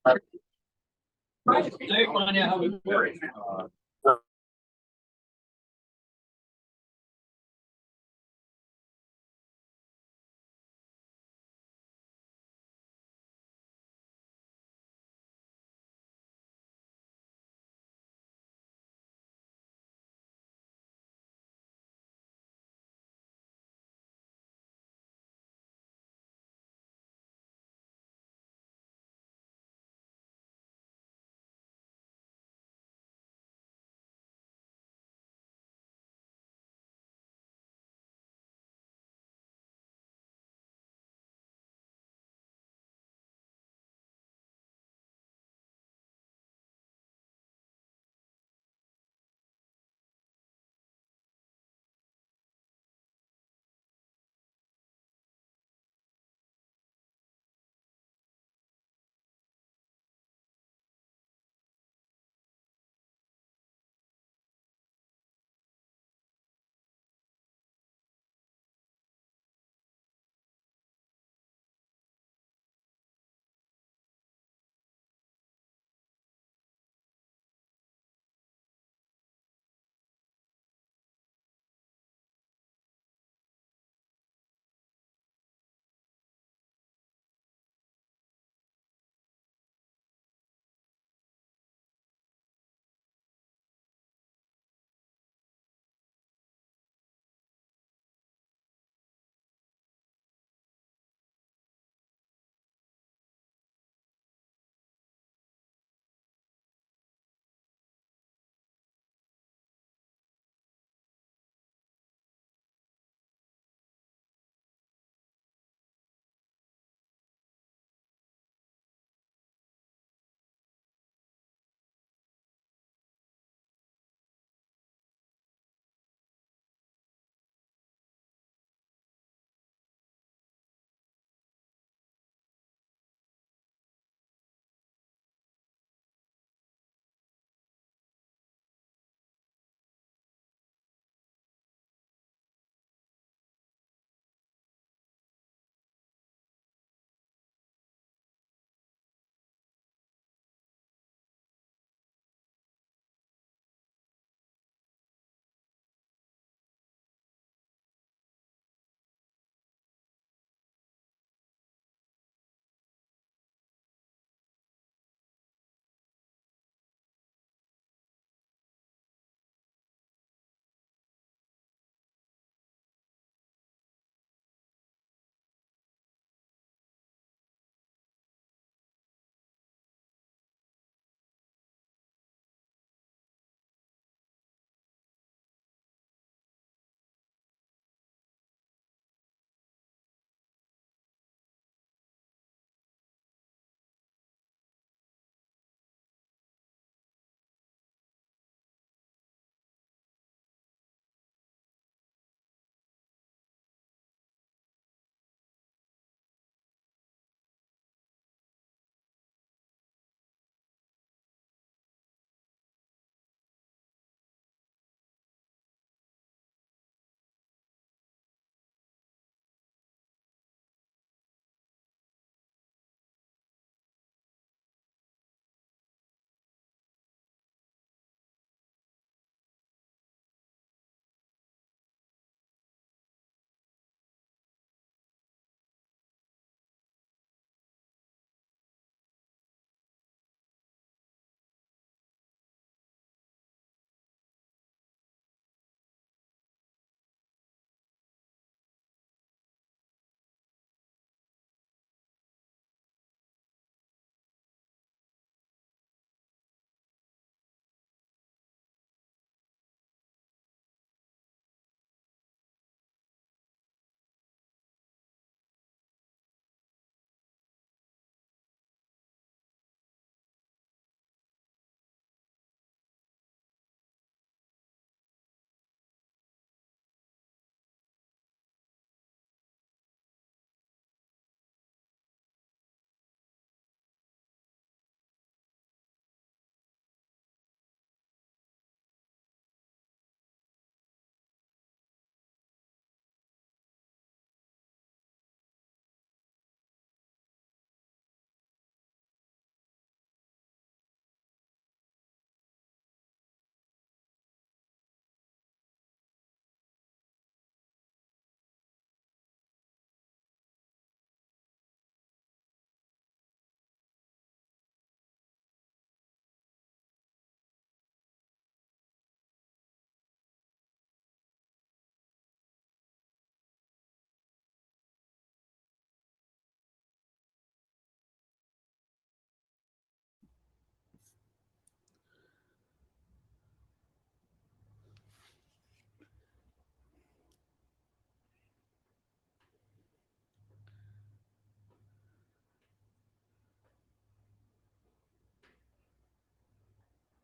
They find out how it works.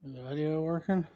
Is the video working?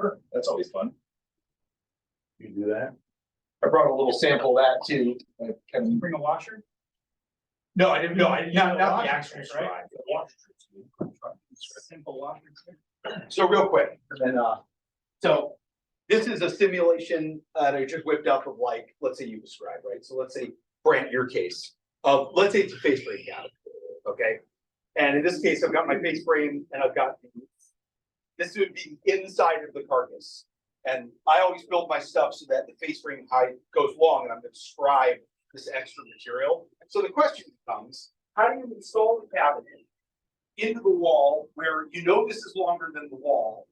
Sure, that's always fun. You do that? I brought a little sample of that too. Can you Bring a washer? No, I didn't. No, I not the actual Right? stride. The washer strips. Simple washer. So real quick, and then so this is a simulation that I just whipped up of like, let's say you describe, right? So let's say Brant, your case of let's say it's a face frame cabinet, okay? And in this case, I've got my face frame and I've got this would be inside of the carcass. And I always build my stuff so that the face frame height goes long, and I'm going to describe this extra material. So the question becomes, how do you install the cabinet into the wall where you know this is longer than the wall,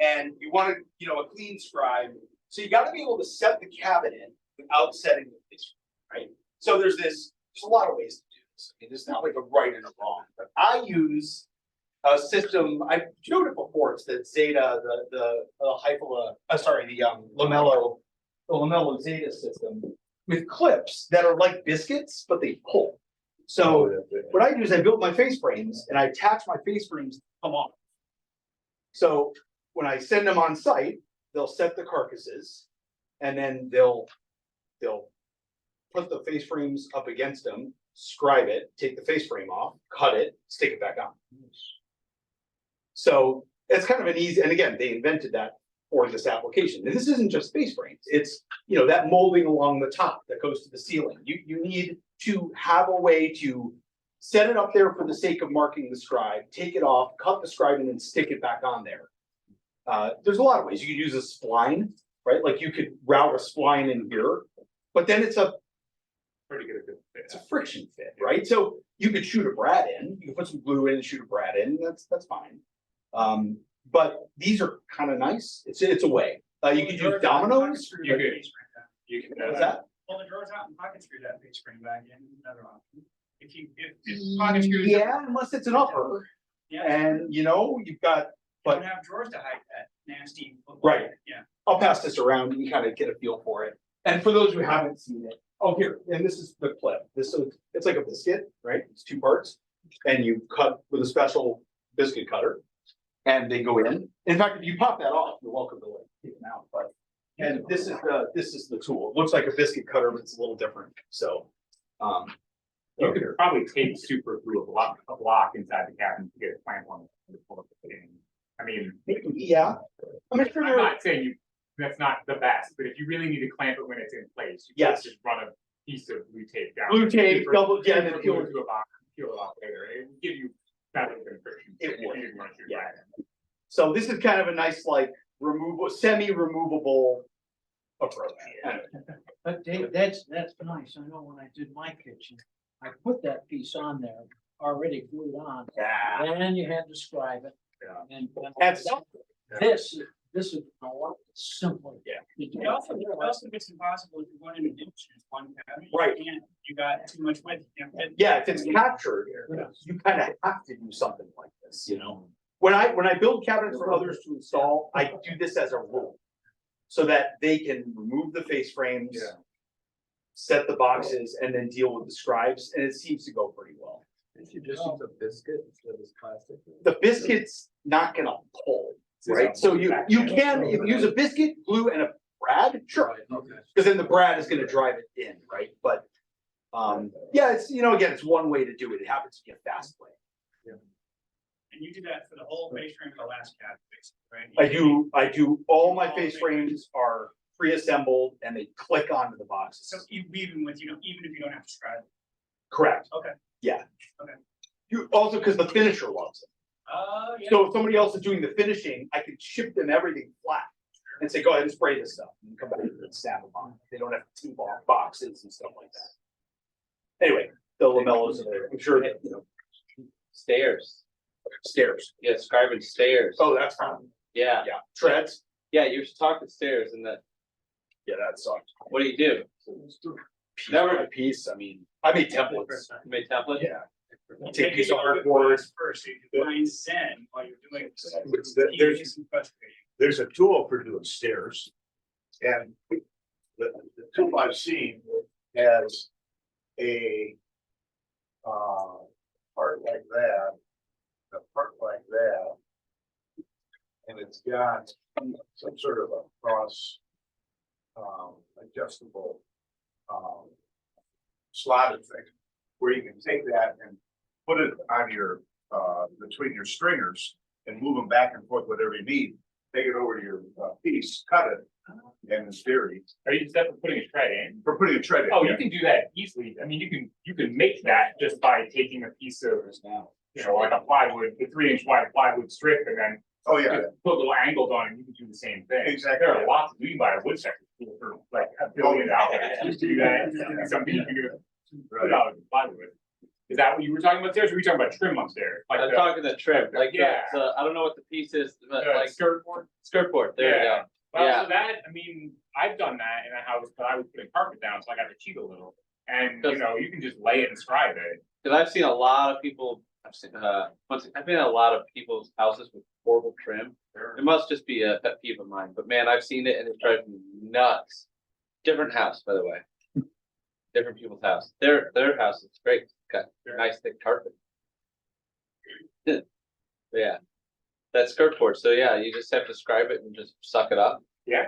and you want a clean scribe? So you got to be able to set the cabinet without setting the face frame, right? So there's a lot of ways to do this. I mean, there's not like a right and a wrong, but I use a system. I showed it before. It's the Zeta, the Lamello Zeta system with clips that are like biscuits, but they pull. So what I do is I build my face frames and I attach my face frames to come on. So when I send them on site, they'll set the carcasses, and then they'll put the face frames up against them, scribe it, take the face frame off, cut it, stick it back on. So it's kind of an easy, and again, they invented that for this application. And this isn't just face frames, it's that molding along the top that goes to the ceiling. You need to have a way to set it up there for the sake of marking the scribe, take it off, cut the scribe, and then stick it back on there. There's a lot of ways. You could use a spline, right? Like you could route a spline in here, but then it's a pretty good fit. It's a friction fit, right? So you could shoot a brad in, you can put some glue in and shoot a brad in, that's fine. But these are kind of nice. It's a way. You could use dominoes. You can. What's that? Pull the drawers out and pocket screw that big spring back in. Another option. If pocket screws. Yeah, unless it's an upper. Yeah. And you've got. But But have drawers to hide that nasty. Right. Yeah. I'll pass this around and you kind of get a feel for it. And for those who haven't seen it, here, and this is the clip. It's like a biscuit, right? It's two parts, and you cut with a special biscuit cutter, and they go in. In fact, if you pop that off, you're welcome to take them out. But and this is the tool. It looks like a biscuit cutter, but it's a little different. So, You could probably tape super glue a block inside the cabin to get a clamp on it. To pull up the thing. I mean, yeah, I'm sure I'm not saying that's not the best, but if you really need to clamp it when it's in place, you can just run a piece of glue tape down. Glue tape, double and and peel it to a box, peel it off later. It will give you better than friction. It would. Yeah. So this is kind of a nice, like, semi-removable approach. But Dave, that's nice. I know when I did my kitchen, I put that piece on there already glued on. Yeah. And you had to scribe it. Yeah. And That's this is a lot simpler. Yeah. It also gets impossible if you're going into dimensions, one cabinet. Right. You got too much width. You can't fit. Yeah, if it's captured, you kind of have to do something like this, When I build cabinets for others to install, I do this as a rule. So that they can remove the face frames. Yeah. Set the boxes and then deal with the scribes, and it seems to go pretty well. If you just use a biscuit instead of plastic. The biscuit's not gonna pull, right? So you can, if you use a biscuit, glue, and a brad, sure. Okay. Because then the brad is gonna drive it in, right? But yeah, it's again, it's one way to do it. It happens to be a fast way. And you do that for the whole face frame of the last cabinet, basically, right? I do all my face frames are pre-assembled and they click onto the boxes. So even with, even if you don't have to scribe. Correct. Okay. Yeah. Okay. You also, because the finisher loves it. Yeah. So if somebody else is doing the finishing, I can ship them everything flat and say, go ahead and spray this stuff and come back and snap them on. They don't have to tape off boxes and stuff like that. Anyway, the lamellas are there. I'm sure that, Stairs. stairs. Yeah, scribing stairs. Oh, that's fine. Yeah. Yeah. Treads. Yeah, you're talking stairs and that, Yeah, that sucked. what do you do? Never a piece. I mean, I made templates. You made template? Yeah. Take a piece of artboard. First, so you find Zen while you're doing. There's a tool for doing stairs. And the tool I've seen has a part like that, a part like that. And it's got some sort of a cross. Adjustable. Slotted thing, where you can take that and put it on your, between your stringers and move them back and forth, whatever you need. Take it over to your piece, cut it, and in theory, Are you set for putting a tread in? for putting a tread in. Oh, you can do that easily. I mean, you can make that just by taking a piece of, you know, like a plywood, the 3-inch wide plywood strip, and then Oh, yeah, just put little angles on it. You can do the same thing. exactly. There are lots of, you can buy a woodchuck for like $1 billion. Just to do that, it's something you can do Right. without plywood. Is that what you were talking about upstairs? Or were you talking about trim upstairs? Like I'm the talking the trim, like Yeah. I don't know what the piece is, but like skirt board? skirt board, there you go. Well, Yeah. so that, I mean, I've done that in a house, but I was putting carpet down, so I got to cheat a little. And, you know, you can just lay it and scribe it. Cause I've seen a lot of people, I've been in a lot of people's houses with horrible trim. It must just be a pet peeve of mine, but man, I've seen it and it drives me nuts. Different house, by the way. Different people's house. Their house is great. Got nice thick carpet. Yeah. That skirt board. So yeah, you just have to scribe it and just suck it up. Yeah.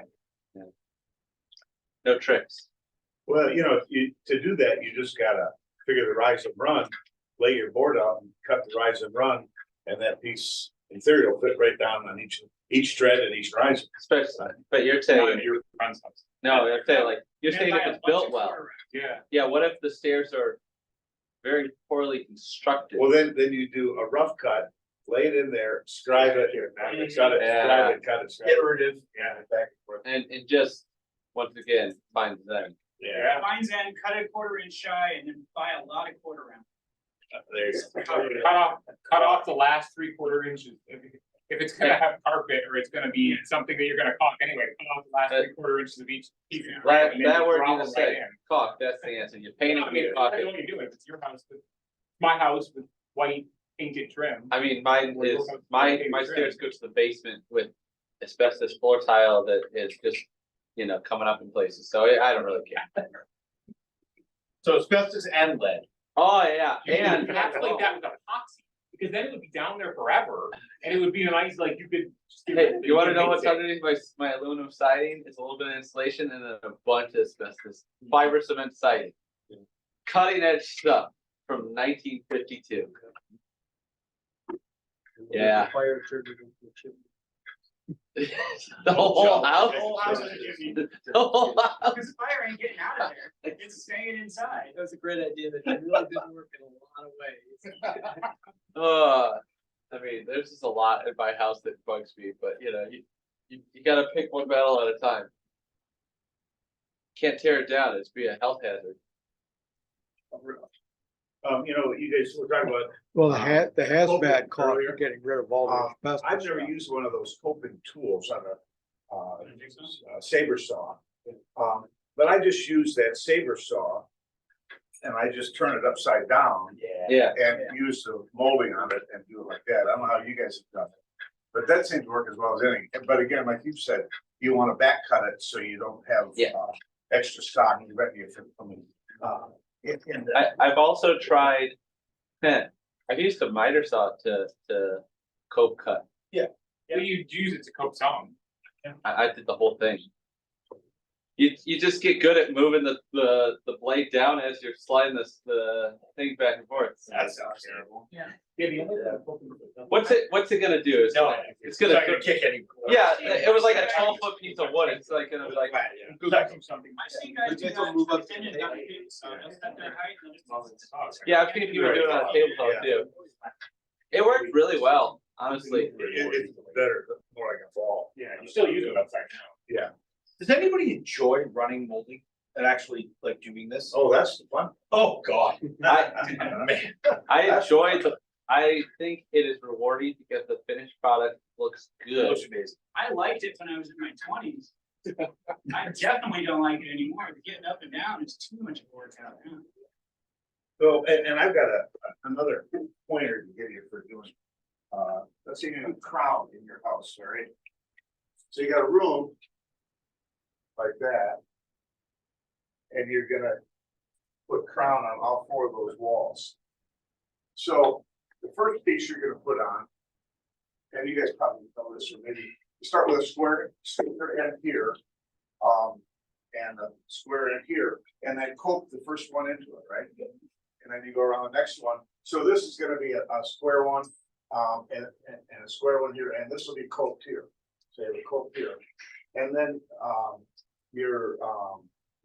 No tricks. Well, you know, to do that, you just gotta figure the rise and run, lay your board out and cut the rise and run. And that piece, in theory, will fit right down on each tread and each rise. Especially, but you're Not saying, in your friend's house. no, I'm saying like, you're saying if it's built well. Yeah. Yeah, what if the stairs are very poorly constructed? Well, then you do a rough cut, lay it in there, scribe it, cut it, scribe it, cut it. Iterative. Yeah. Back and forth. And just, once again, find them. Yeah. Mine's in, cut it 1/4 inch shy and then buy a lot of quarter round. There you go. Cut off the last 3/4 inches. If it's gonna have carpet or it's gonna be something that you're gonna caulk anyway, cut off the last 3/4 inches of each piece. That and then word drop you them just right said, in. caulk, that's the answer. You're painting, I mean, you that's caulk what it. you do. If it's your house, my house with white painted trim. I mean, mine is, my stairs go to the basement with asbestos floor tile that is just, you know, coming up in places, so I don't really care. So asbestos and lead. Oh, yeah, and. You have to like that with epoxy, because then it would be down there forever, and it would be a nice, like, you could. just do Hey, it, you wanna could know mix what's it. underneath my aluminum siding? It's a little bit of insulation and then a bunch of asbestos, fiber cement siding. Cutting edge stuff from 1952. Yeah. Fire trigger. The whole house? The whole house is a chimney. The whole house. Because the fire ain't getting out of there, it's staying inside. That's a great idea that really didn't work in a lot of ways. I mean, there's just a lot in my house that bugs me, but you know, you gotta pick one battle at a time. Can't tear it down, it's be a health hazard. You know, you guys were talking about, Well, the hazmat Coping cost earlier. for getting rid of all the asbestos. I've never stuff. used one of those coping tools on a saber saw. But I just use that saber saw and I just turn it upside down Yeah, and use the molding on it and do it like that. I don't know how you guys have done it. But that seems to work as well as anything. But again, like you said, you want to back cut it so you don't have Yeah. extra stock and you bet you from I've also tried, I've used a miter saw to cope cut. You use it to coax on. I did the whole thing. You just get good at moving the blade down as you're sliding the thing back and forth. That sounds terrible. Yeah. What's it gonna do? It's gonna not gonna kick any. yeah, it was like a 12-foot piece of wood. It's like gonna be like Something. I've seen guys do Guys will that, move up extend it down to table saw, they'll set their height and just. yeah, I've seen people do it on a tabletop too. It worked really well, honestly. It's better, more like a ball. Yeah, you still use it upside down. Does anybody enjoy running molding and actually like doing this? Oh, that's the fun. Oh, God. Man. I think it is rewarding because the finished product looks good. Looks amazing. I liked it when I was in my 20s. I definitely don't like it anymore, getting up and down is too much workout now. So, and I've got another pointer to give you for doing, let's say you have a crown in your house, all right? So you got a room like that. And you're gonna put crown on all 4 of those walls. So the first piece you're gonna put on, and you guys probably know this, or maybe start with a square end here. And a square end here, and then cope the first one into it, right? And then you go around the next one. So this is gonna be a square one, and a square one here, and this will be coped here. So you have a cope here. And then, your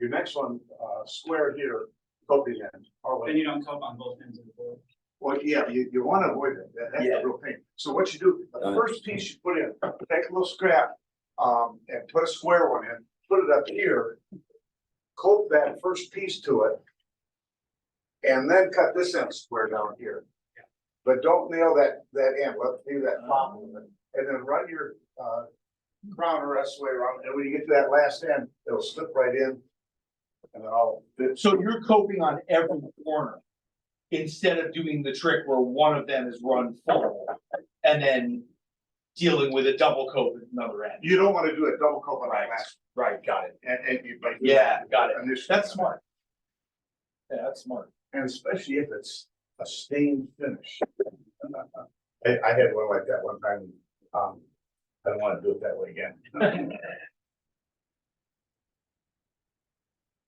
next one, square here, coping end. all the way. Then you don't cope on both ends of the board. Well, yeah, you wanna avoid that, that's Yeah. a real pain. So what you do, the first piece you put in, take a little scrap, and put a square one in, put it up here. Coat that first piece to it. And then cut this end square down here. But don't nail that end, let's do that top of it, and then run your, crown the rest of the way around, and when you get to that last end, it'll slip right in. And then I'll fit. So you're coping on every corner. Instead of doing the trick where one of them is run full and then dealing with a double coat at another end. You don't wanna do a double coat on that Right. last, Right, got it. and you. like- Yeah, got it. Initially. That's smart. Yeah, that's smart. And especially if it's a stained finish. I had one like that one time, I don't wanna do it that way again.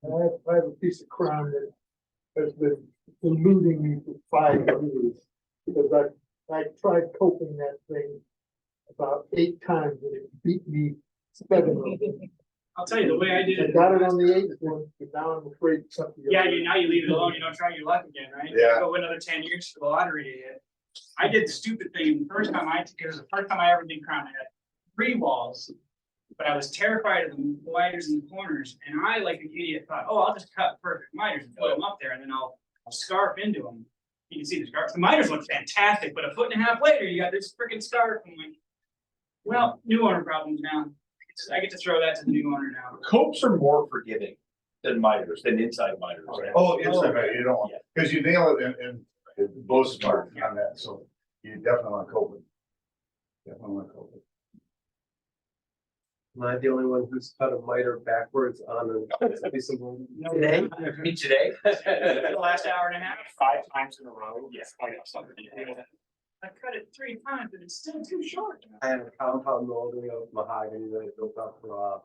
I have a piece of crown that has been eluding me for 5 years. Because I tried coping that thing about 8 times and it beat me 7 of them. I'll tell you, the way I did I it. got it on the 8th one, but now I'm afraid something. Yeah, now you leave it alone, you don't try your luck again, right? Yeah. Go another 10 years for the lottery to hit. I did the stupid thing, the first time it was the first time I ever did crown, I had 3 walls. But I was terrified of the miters in the corners, and I, like an idiot, thought, oh, I'll just cut perfect miters and put them up there, and then I'll scarf into them. You can see the scarf, the miters look fantastic, but a foot and a half later, you got this freaking scarf, and I'm like, well, new owner problems now. I get to throw that to the new owner now. Copes are more forgiving than miters, than inside miters. Oh, inside, right, you don't want, cause you nail it and it blows smart on that, so you definitely want to cope it. Definitely want to cope it. Am I the only one who's cut a miter backwards on a piece of wood? Today? Me today? The last hour and a half, 5 times in a row, yes, I got something. I cut it 3 times, and it's still too short. I have a compound molding of mahogany that I built up for a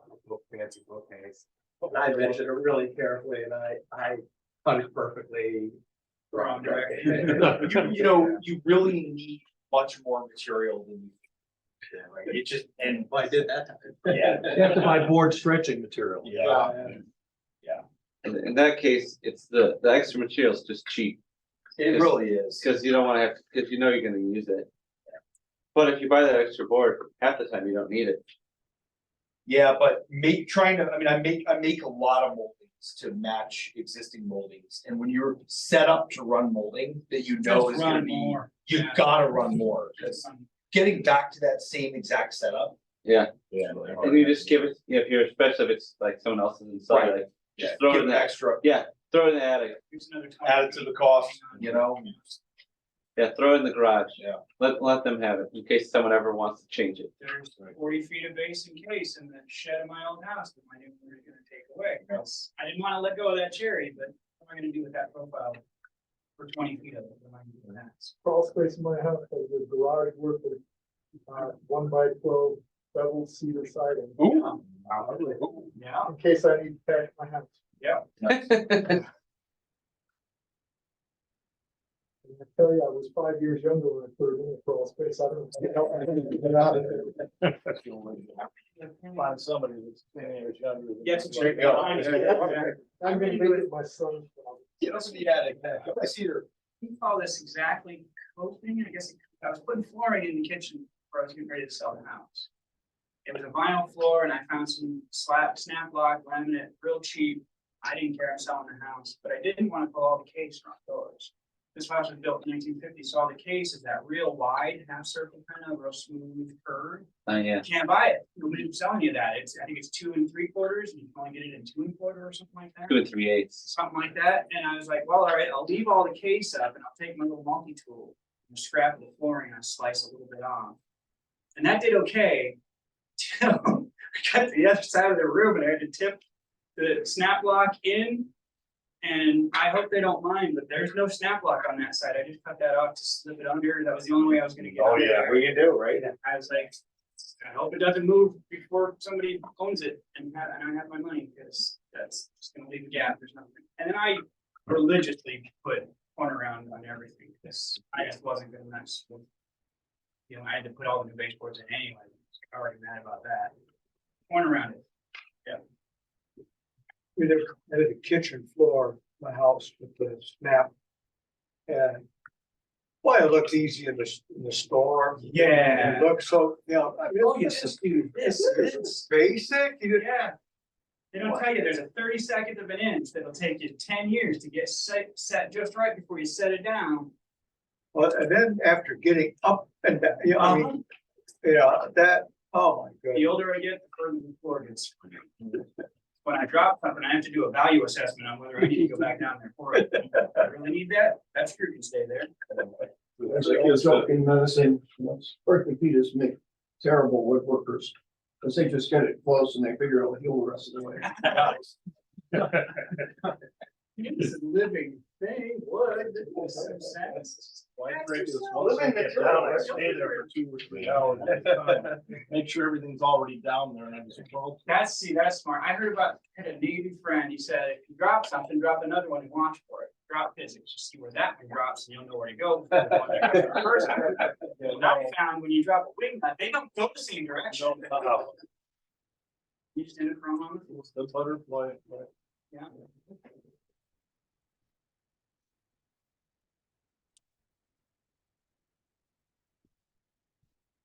fancy bookcase. And I measured it really carefully and I cut it perfectly. Wrong You really need much more material than you. Right, it just, and Well, I did that time. yeah. You have to buy board stretching material. Yeah. In that case, it's the extra material is just cheap, It really is. because you don't wanna have, because you know you're gonna use it. But if you buy that extra board, half the time you don't need it. Yeah, but I make a lot of moldings to match existing moldings, and when you're set up to run molding that you know is gonna be, you've gotta run more. 'Cause getting back to that same exact setup. Yeah, Yeah. and you just give it, if you're, especially if it's like someone else's inside, Right. like, Yeah, just throw it give in it the, extra, throw it in the attic, Here's another 20. add it to the cost, you know? yeah, throw it in the garage. Yeah. Let them have it, in case someone ever wants to change it. There's 40 feet of base and case in the shed of my old house that my new owner is gonna take away. I didn't wanna let go of that cherry, but what am I gonna do with that profile? For 20 feet of it, what am I gonna do with that? Crawl space in my house has a garage worth of 1x12 bevel cedar siding, Ooh. Yeah. in case I need to patch my house. And I tell you, I was 5 years younger when I put it in the crawl space. I don't know how to get out of it. Find somebody that's 10 years younger. than Yeah, me. it's check out. I'm gonna make it my son's problem. Get us in the attic, I see her. We call this exactly coping, I guess. I was putting flooring in the kitchen before I was getting ready to sell the house. It was a vinyl floor and I found some snap block laminate real cheap. I didn't care, I'm selling the house, but I didn't want to put all the case front doors. This house was built in 1950, so all the case is that real wide, half circle kind of real smooth curve. Yeah, You can't buy it. Nobody's selling you that. I think it's 2 3/4 and you can only get it in 2 1/4 or something like that. 2 3/8. Something like that, and I was like, well, all right, I'll leave all the case up and I'll take my little multi-tool and scrap the flooring and I'll slice a little bit off. And that did okay, till I got to the other side of the room and I had to tip the snap block in. And I hope they don't mind, but there's no snap block on that side. I just cut that off to slip it under. That was the only way I was gonna get. Oh, under yeah, there. What you do, right? I was like, I hope it doesn't move before somebody owns it and I have my money, because that's just gonna leave a gap, there's nothing. And then I religiously put corner round on everything, because I just wasn't gonna mess with. You know, I had to put all the new baseboards in anyway, I was already mad about that. Corner around it, We did the kitchen floor, my house with the snap. And boy, it looks easy in the store. yeah. It looks so, you know, I mean, Oh, this yes. is This. basic. You didn't- Yeah. They don't tell you there's a 32nd of an inch that'll take you 10 years to get set just right before you set it down. Well, and then after getting up and down, you know, I mean, yeah, that, oh my The goodness. older I get, the further the floor gets. When I drop something, I have to do a value assessment on whether I need to go back down there for it. I really need that, that screw can stay there. As a result in medicine, orthopedists make terrible woodworkers, because they just get it close and they figure it'll heal the rest of the way. It's a living thing, wood, it makes some sense. Living material, I stay there for 2 or 3 hours. Make sure everything's already down there and everything. That's smart. I heard about, had a Navy friend, he said, if you drop something, drop another one and watch for it. Drop physics, you see where that one drops and you'll know where to go. before the one that goes there first. And I found when you drop a wing nut, they don't go the same direction. You just end it from on the floor. The butterfly. Yeah.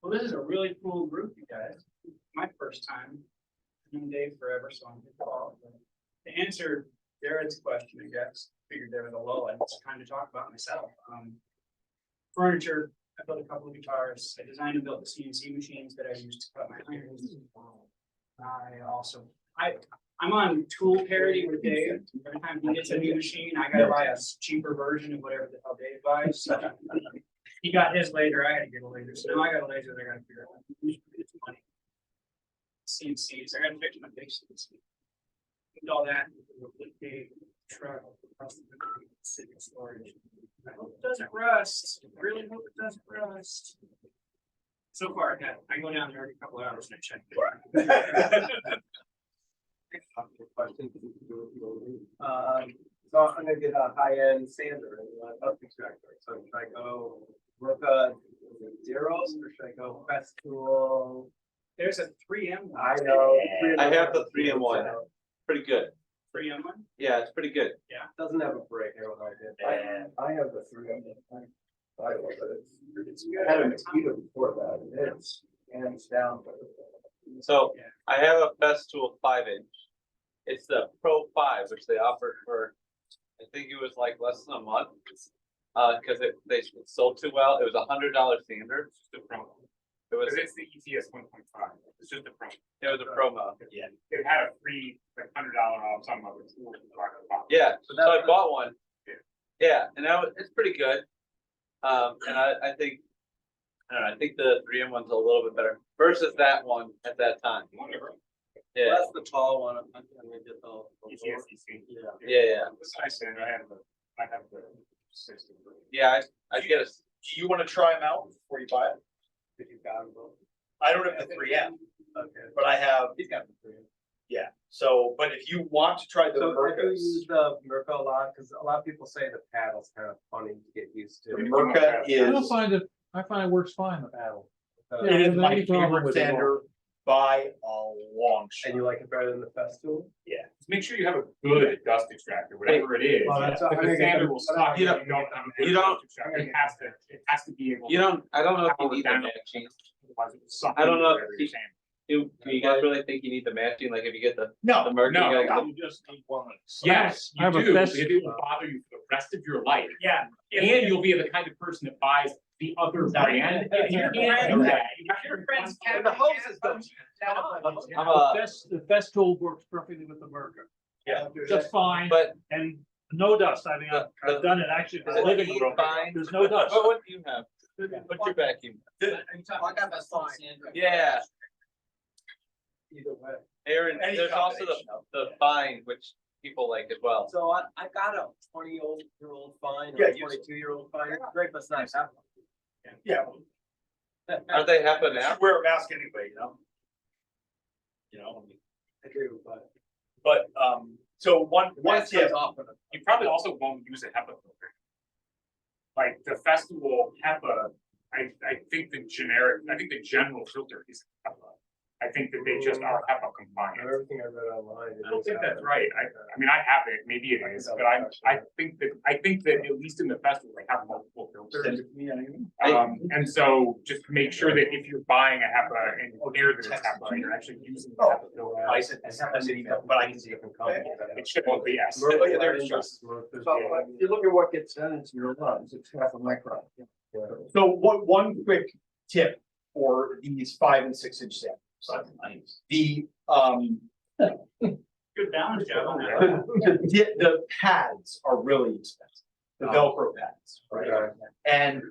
Well, this is a really cool group, you guys. My first time. I've known Dave forever, so I'm involved. To answer Jared's question, I guess, figured there was a lull, and it's time to talk about myself. Furniture, I built a couple of guitars. I designed and built the CNC machines that I used to cut my irons. I'm on tool parity with Dave. Every time he gets a new machine, I gotta buy a cheaper version of whatever the hell Dave buys. So he got his laser, I had to get a laser. So now I got a laser, I gotta figure out it's money. CNCs, I gotta fix my basics. Moved all that into a big truck across the country, sitting in storage. I hope it doesn't rust. I really hope it doesn't rust. So far, I go down there every couple of hours and I check. So I'm gonna get a high-end sander and a dust extractor, so should I go Merca zeros or should I go Best Tool? There's a 3M one. I know. I have the 3-in-1, pretty good. 3M one? Yeah, it's pretty good. Doesn't have a break, I don't know. I have the 3M. I love it. I had a mosquito before that, it's hands down. So I have a Festool 5-inch. It's the Pro 5, which they offered for, I think it was like less than a month. Cause they sold too well. It was $100 sander. It's just a promo. It was, Because it's the ETS 1.5. It's just a promo. it was a promo. Yeah. It had a free, like $100 off some of it. Yeah, so I bought one. Yeah, and it's pretty good. And I think, I don't know, I think the 3-in-1's a little bit better versus that one at that time. Whatever. Yeah, That's the tall one. I'm gonna get the. ETS, EC. yeah. This I said, I have the system. Yeah, I get it. Do you wanna try them out before you buy it? If you got them both. I don't have the 3M, Okay. but I have, He's got the 3M. yeah, so, but if you want to try the So I do Mercas, use the Merca a lot, because a lot of people say the paddle's kind of funny to get used to. the Merca I find it works fine, the paddle. it is my Any problem favorite with it at all. sander by a long shot. And you like it better than the Festool? Make sure you have a good dust extractor, whatever it is. Well, that's- But I the think sander will it's- stop you you. don't- You don't have a you good don't- dust extractor. It has to be able. I don't know if you Power need the down. matching. Otherwise it will suck I don't into know whatever if you're you- saying. Do you guys really think you need the matching? Like if you get the No, Merc, you no, gotta- you just need one. Yes, I have you a do, Fest- because it will bother you for the rest of your life. Yeah. And you'll be the kind of person that buys the other brand. If your You can't do friends- that. if your friends And the hoses don't. I'm a, The Festool works perfectly with the Merca. Just fine, but and no dust. I mean, I've done it actually for the living room. fine. There's no dust. What do you have? What's your vacuum? I got that fine. Yeah, Either way. Aaron, Any there's also the fine, which people like as well. So I got a 20-year-old fine, Yeah, or a you- 22-year-old fine, it's great, but it's nice. Yeah, Aren't they HEPA now? Wear a mask anyway, you know? You know, I do, but. so one tip, You probably also won't use a HEPA filter. Like the festival HEPA, I think the general filter is HEPA. I think that they just are HEPA compliant. Everything I read online. I don't think that's right. I mean, I have it, maybe it is, but I think that at least in the festival, they have multiple filters. And so just make sure that if you're buying a HEPA and aware that it's HEPA, you're actually using the HEPA filter. I sent an email, but I can see it from company. It should all be yes. Oh, yeah, there it is. So if you look at what gets done into your lungs, it's half a micron. So one quick tip for these 5 and 6 inch samples. The Good balance job on that. the pads are really expensive, the Velcro pads, right? Okay. And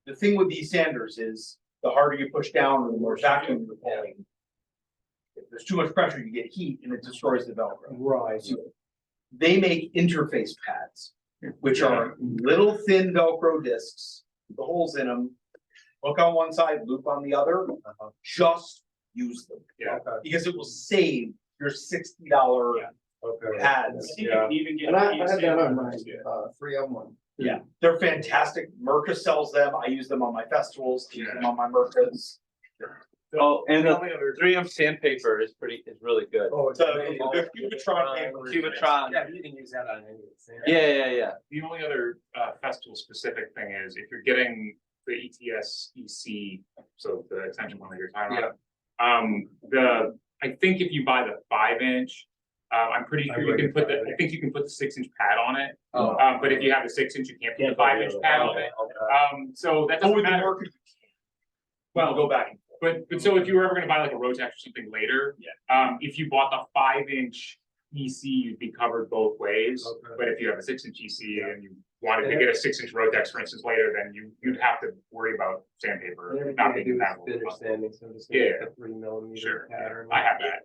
the thing with these sanders is the harder you push down, the more vacuum you're pulling. If there's too much pressure, you get heat and it destroys the Velcro. Right. So they make interface pads, which are little thin Velcro discs, with the holes in them. Hook on one side, loop on the other, just use them. Yeah. Because it will save your $60 Okay. pads. You can even get. And I a had that on my, PVC. 3 of 1. Yeah, they're fantastic. Merca sells them. I use them on my festivals, use them on my Mercas. Oh, and the 3M sandpaper is really good. Oh, it's. The Cubitron paper. Cubitron. Yeah, you can use that on anything. Yeah. The only other festival specific thing is if you're getting the ETS EC, so the extension one that you're talking about. I think if you buy the 5 inch, I'm pretty sure you can put I think you can put the 6 inch pad on it. Oh. But if you have the 6 inch, you can't put the 5 inch pad on it. So that Oh, doesn't with the matter. Merca, well, go back and forth. But so if you were ever gonna buy like a Rotex or something later. If you bought the 5 inch EC, you'd be covered both ways. Okay. But if you have a 6 inch EC and you wanted to get a 6 inch Rotex, for instance, later, then you'd have to worry about sandpaper Everything not I being do is compatible. finish sanding, so I'm just Yeah. gonna get the 3mm Sure. pattern. I have that.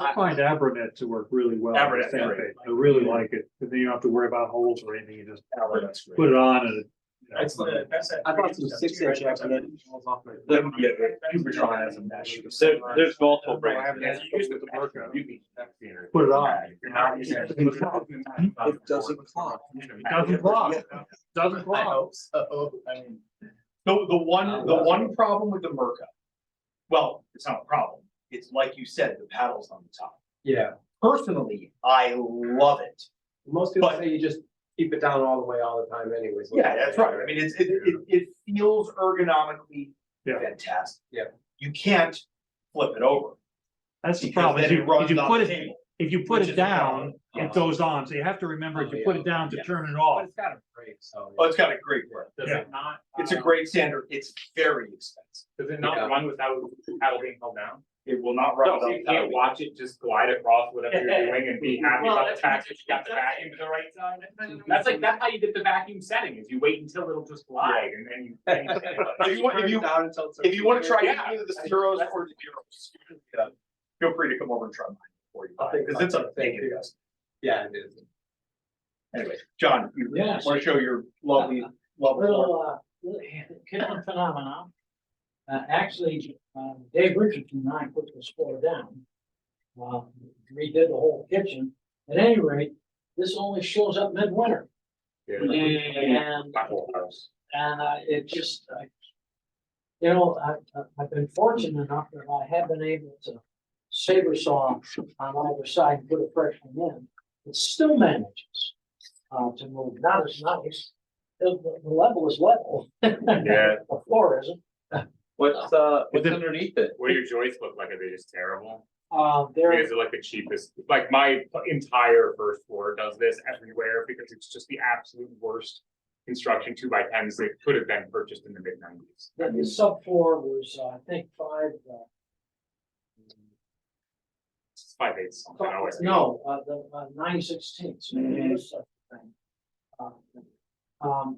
I find Abranet to work really well. Abronet's with great. sandpaper. I really like it, because then you don't have to worry about holes or anything, you just That's great. put it on and. That's that. I bought some 6 inch Abranet. Cubitron has a mesh. There's multiple brands. Yeah, you use the Merca. Put it on. It doesn't clog. It doesn't clog, doesn't I clog. hope so. I mean. The one problem with the Merca, well, it's not a problem. It's like you said, the paddle's on the top. Yeah, Personally, I love it. most people But- say you just keep it down all the way all the time anyways. Yeah, that's right. I mean, it feels ergonomically Yeah. fantastic. Yeah. You can't flip it over. That's the because problem, then it runs if you on put the it, table. if you put which it is a down, problem. it goes on, so you have to remember, if you put it down to Yeah. turn it But off. it's got a break, so. Oh, it's got a great work. Does Yeah. it not? It's a great sander. It's very expensive. Does it not Yeah. run without the paddle being held down? It will not run No, without so you can't paddle. watch it just glide across whatever you're doing and be happy Well, about the that's fact what that you got the it does. vacuum to the right side. That's how you get the vacuum setting, is you wait until it'll just glide and then you. If you want to try Yeah. either the zeros or the zeros, feel free to come over and try mine before you buy it, because it's a big investment. Yeah, it is. Anyway, John, you Yes. want to show your lovely floor? Little kitchen phenomenon. Actually, Dave Richardson and I put this floor down. Redid the whole kitchen. At any rate, this only shows up midwinter. And My whole house. it just, I've been fortunate enough that I have been able to saber saw on either side and put a fresh one in. It still manages to move, not as nice. The level is level. Yeah. The floor isn't. What's underneath it? What do your joists look like? Are they just terrible? There, Is it like the cheapest? Like my entire first floor does this everywhere because it's just the absolute worst construction 2x10s that could have been purchased in the mid-90s. the subfloor was, I think, 5/8 something. always. no, the 9/16.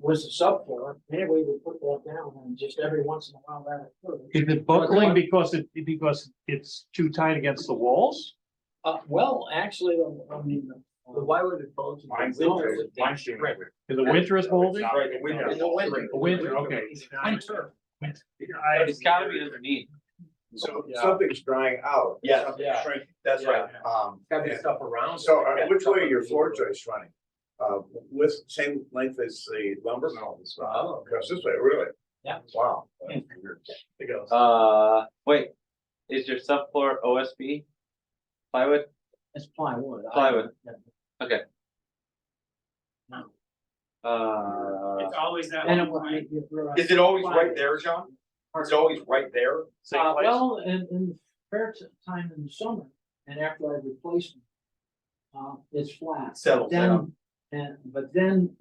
Was the subfloor. Anyway, we put that down and just every once in a while that occurs. Is it buckling because it's too tight against the walls? Well, actually, I mean. Why would it fall to? Mine's No, mine's doing it. In the winter is holding? Right, the winter. The winter, okay. Winter. It's gotta be underneath. So Yeah. something's drying out. Yes, something's yeah. shrinking. That's right. Gotta be stuff around. So it, like which that way are stuff your underneath. floor joists running? With same length as the lumber? No, it's Oh, Goes this way, really? Yeah. Wow. Yeah. It goes. Wait, is your subfloor OSB? Plywood? It's plywood. Plywood. Yeah. It's always that And it one would point. make you throw out- Is it always right there, John? It's always right there? Same place? Well, in fair time in the summer, and after I replace them, it's flat. Settles down. But then,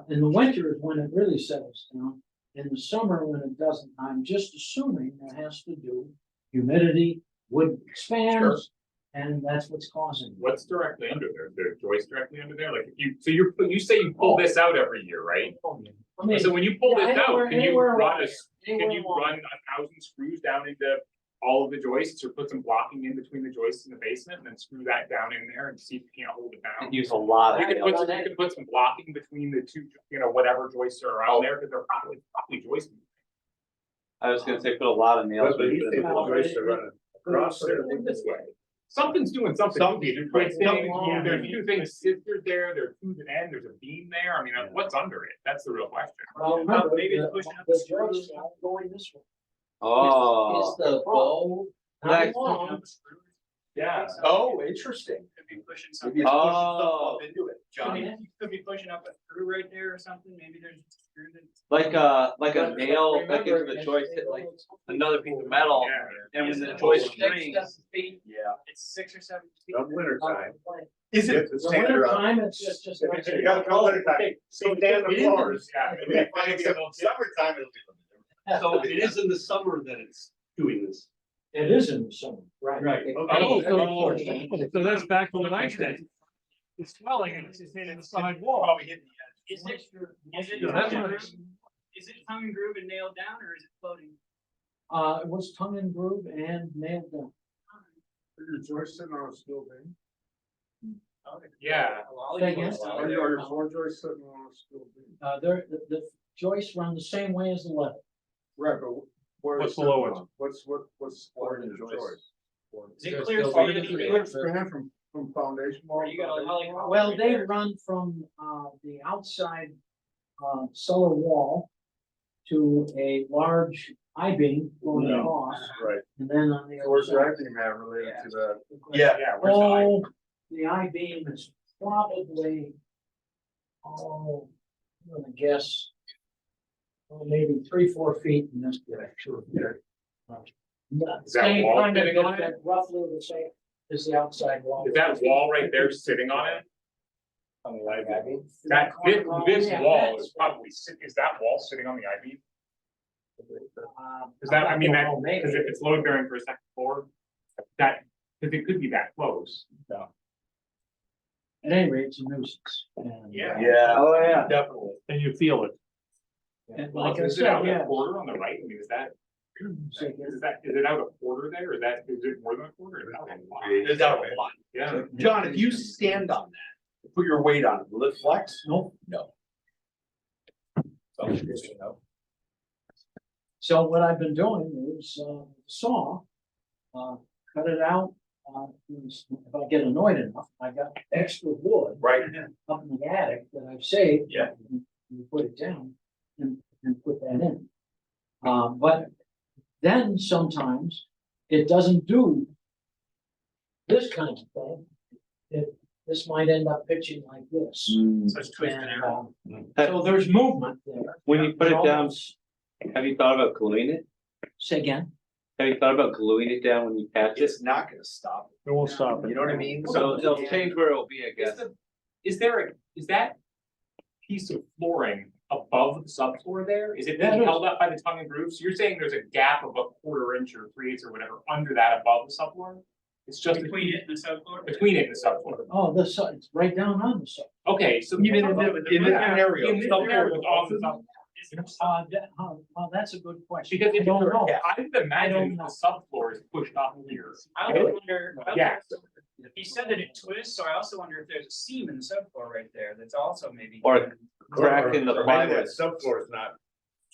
in the winter is when it really settles down. In the summer, when it doesn't, I'm just assuming that has to do humidity, wood expands, and that's what's causing it. What's directly under there? The joist directly under there? Like if you, so you say you pull this out every year, right? I mean, So when you pull yeah, this out, anywhere- can you anywhere run along a, there, can anywhere you along run 1,000 screws down into all of the joists or put some blocking in between the joists in the basement and then screw that down in there and see if you can't hold it down? Use a lot You of. can put some, you can put some blocking between the two, whatever joists are around there, because they're probably joisted. I was gonna say, put a lot of nails. But you in think it. the joists are running across there? This way. Something's doing something. Something, Right, something, yeah, there's two things, sisters there, there's two at end, there's a beam there, I mean, what's under it? That's the real question. Well, remember, Maybe it's the pushing up the the screws. joists are going this way. Oh. Is the bow Like- not long? Yeah. Oh, interesting. Could be pushing Maybe something. it's pushing Oh. stuff up into it, I mean, Johnny. you could be pushing up a screw right there or something, maybe there's a screw that. Like a nail, like into Remember, the as joist, they hit like go- another piece of metal, Yeah. and when Is the it joist six, springs. 7 feet? Yeah. It's 6 or 7 feet. Of winter time. Is You it? have to The stand winter around. time, it's just. You gotta come winter time. So stand the It is- floors. Yeah. And then find out summertime, it'll be. So it is in the summer that it's doing this. It is in the summer, right? Right. Oh, Okay. so that's back from the nice day. It's swelling and it's just hitting the side wall. Probably hitting the edge. Is it Yeah, that's tongue and what- groove? Is it tongue and groove and nailed down, or is it floating? It was tongue and groove and nailed down. Your joist sitting on a steel beam? Yeah. Say again? floor joist sitting on a steel beam? The joists run the same way as the level. Right, but where What's below it? What's supporting the joist? Is it clear span? Clear span from foundation wall? Or you got a lollipop? Well, right they there? run from, the outside, cellar wall to a large I-beam going Yeah. across, Right. and then on the other Where's the side. acting at related to that? Yeah. Yeah, where's the Oh, the I-beam is probably, I'm gonna guess, maybe 3-4 feet in this direction. Is that wall sitting on it? Roughly the same as the outside wall. Is that wall right there sitting on it? On the I-beam? That, this Yeah, wall that's- is probably, is that wall sitting on the I-beam? Uh, Is that, I mean, that, don't know, maybe. because if it's load bearing for a second floor, that, because it could be that close. At any rate, it's a nuisance. And, Yeah. Yeah. Oh, yeah. Definitely. And you feel it. And like I Is it out said, a yeah. quarter on the right? I mean, is that, Say again. is it out a quarter there? Is that, is it more than a quarter? Is that a lot? It's out of a lot. Yeah. John, if you stand on that, put your weight on it, will it flex? Nope. No. So, just, you know. So what I've been doing is, saw, cut it out. If I get annoyed enough, I got extra wood Right. up in the attic that I've saved. Yeah. And put it down and put that in. But then sometimes it doesn't do this kind of thing. This might end up pitching like this. So it's twisted And, out. so there's movement there. When you put it down, Almost- have you thought about gluing it? Say again? Have you thought about gluing it down when you patch it? It's not gonna stop. It won't stop You it. know what I mean? So it'll change where it'll be, I guess. Is that piece of flooring above the subfloor there? Is it Yeah, it being is. held up by the tongue and groove? So you're saying there's a gap of a quarter inch or 3/8 or whatever under that above the subfloor? It's just Between it and the subfloor? between it and the subfloor. Oh, this, it's right down on the side. Okay, so Even in this scenario, In this subfloor scenario, is it's off the subfloor. Well, that's a good question. Because I if don't you're, know. I would imagine know. the subfloor is pushed off here. I also wonder. Yeah. He said that it twists, so I also wonder if there's a seam in the subfloor right there that's also maybe. Or crack in the Or maybe plywood. that subfloor is not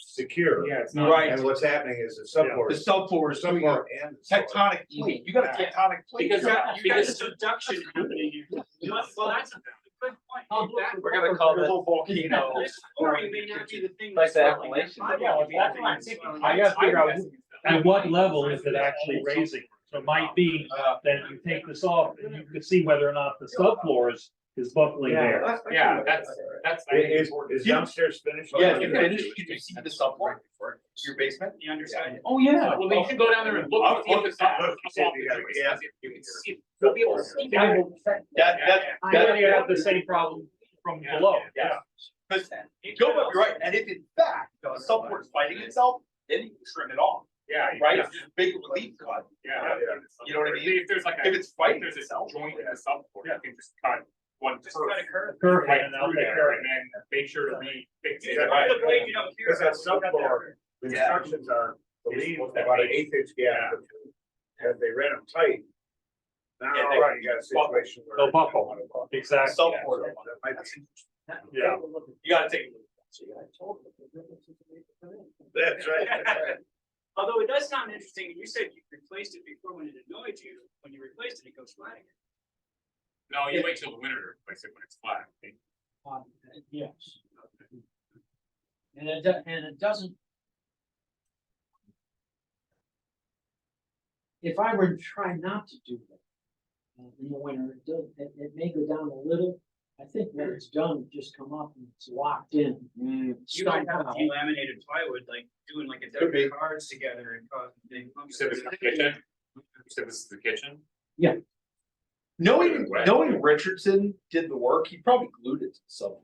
secure. Yeah, it's not. Right. And what's happening is the subfloor. The subfloor is doing a Subfloor and. the soil. tectonic plate, you got a tectonic plate. Because You got a subduction happening here. Well, that's a good point. That- We're gonna call this. Volcano. This flooring may not be the thing. Like that's the swelling. Appalachian? Yeah, That's what I'm thinking. I gotta figure out at what level is it actually raising? So it might be that if you take this off, and you can see whether or not the subfloor is buckling there. Yeah, that's, I think Is, important. is downstairs finished? Yeah, you finished, can you see the subfloor? Your basement? The underside. Oh, yeah. Well, then you should go down there and look. I'll see if it's not- look, see if you got it, yeah. You can see, you'll be able to see. Then you have the same problem from below. Yeah. Because Joe might be right, and if in fact, the subfloor is fighting itself, then you can trim it off, Yeah. right? yeah. It's just big relief cut. Yeah. You know what I mean? If there's like a. If it's fighting There's a itself. joint in the subfloor, you can just cut one. Just cut a curve. Perfect, Right and I'll through take there care of and then make sure to re-fix it. Yeah, By the blade, you don't hear. Because that it. subfloor, the instructions are, believe about an 1/8 inch gap. As they ran them tight. Now, Yeah, they- right, you got a situation where. They'll buckle. Exactly. Subfloor. That might be- Yeah. You gotta take. That's right. Although it does sound interesting, you said you replaced it before when it annoyed you, when you replaced it, it goes flat again. No, you wait till the winter to replace it when it's flat. Yes. And it doesn't. If I were to try not to do that, in the winter, it may go down a little. I think when it's done, it just come up and it's locked in. You might have delaminated plywood, like doing like a Could be. deck of cards together and causing big You bumps. said this is the kitchen? You said this is the kitchen? Knowing Richardson did the work, he probably glued it to the subfloor.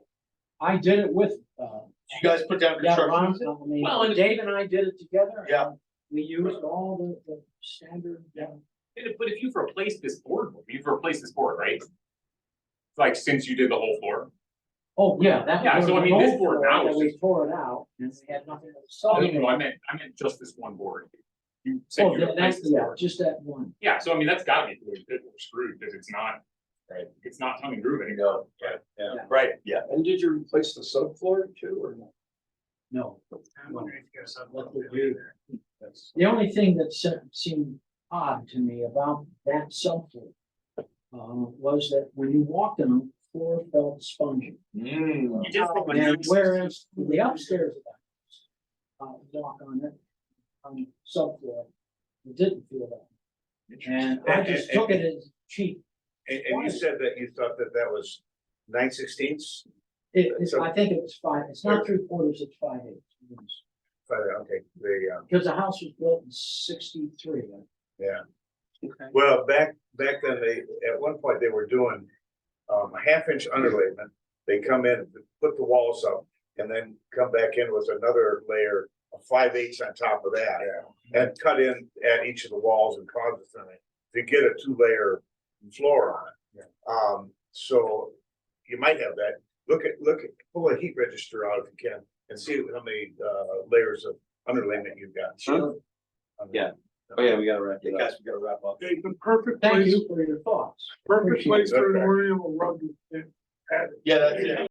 I did it with, Did you guys put down yeah, construction? Ron, I mean, Well, and- Dave and I did it together. Yeah. and We used all the standard, But if you've replaced this board, you've replaced this board, right? Like since you did the whole floor? oh, yeah, that. Yeah, so I mean, this board now that is We just- tore it out and we had nothing to Oh, solve. no, I meant just this one board. You said Oh, you that's, replaced this yeah, board. just that one. Yeah, so I mean, that's gotta be screwed, because it's not, right, it's not tongue and groove anymore. Right, yeah. And did you replace the subfloor too, or not? No. I'm wondering if you got something. What they do. The only thing that seemed odd to me about that subfloor was that when you walked on them, the floor felt spongy. Mm. You just put one And next- whereas the upstairs of the house, walk on it, on subfloor, it didn't feel that. And I just took it as cheap. And you said that you thought that that was 9/16. I think it was five, it's not 3/4, it's 5/8. Okay, Because the house was built in 63. yeah. Okay. Well, back then, at one point, they were doing, a 1/2 inch underlayment. They come in, put the walls up, and then come back in with another layer of 5/8 on top of that. And cut in at each of the walls and causes them to get a 2-layer floor on it. So you might have that. Look at, pull a heat register out if you can and see how many, layers of underlayment you've got. Sure. Yeah. Oh, yeah, we gotta wrap it up. Guys, we gotta wrap up. Okay, the perfect Thank place, you for your thoughts. perfect place for an Okay. Oriole rug. Yeah, that's it.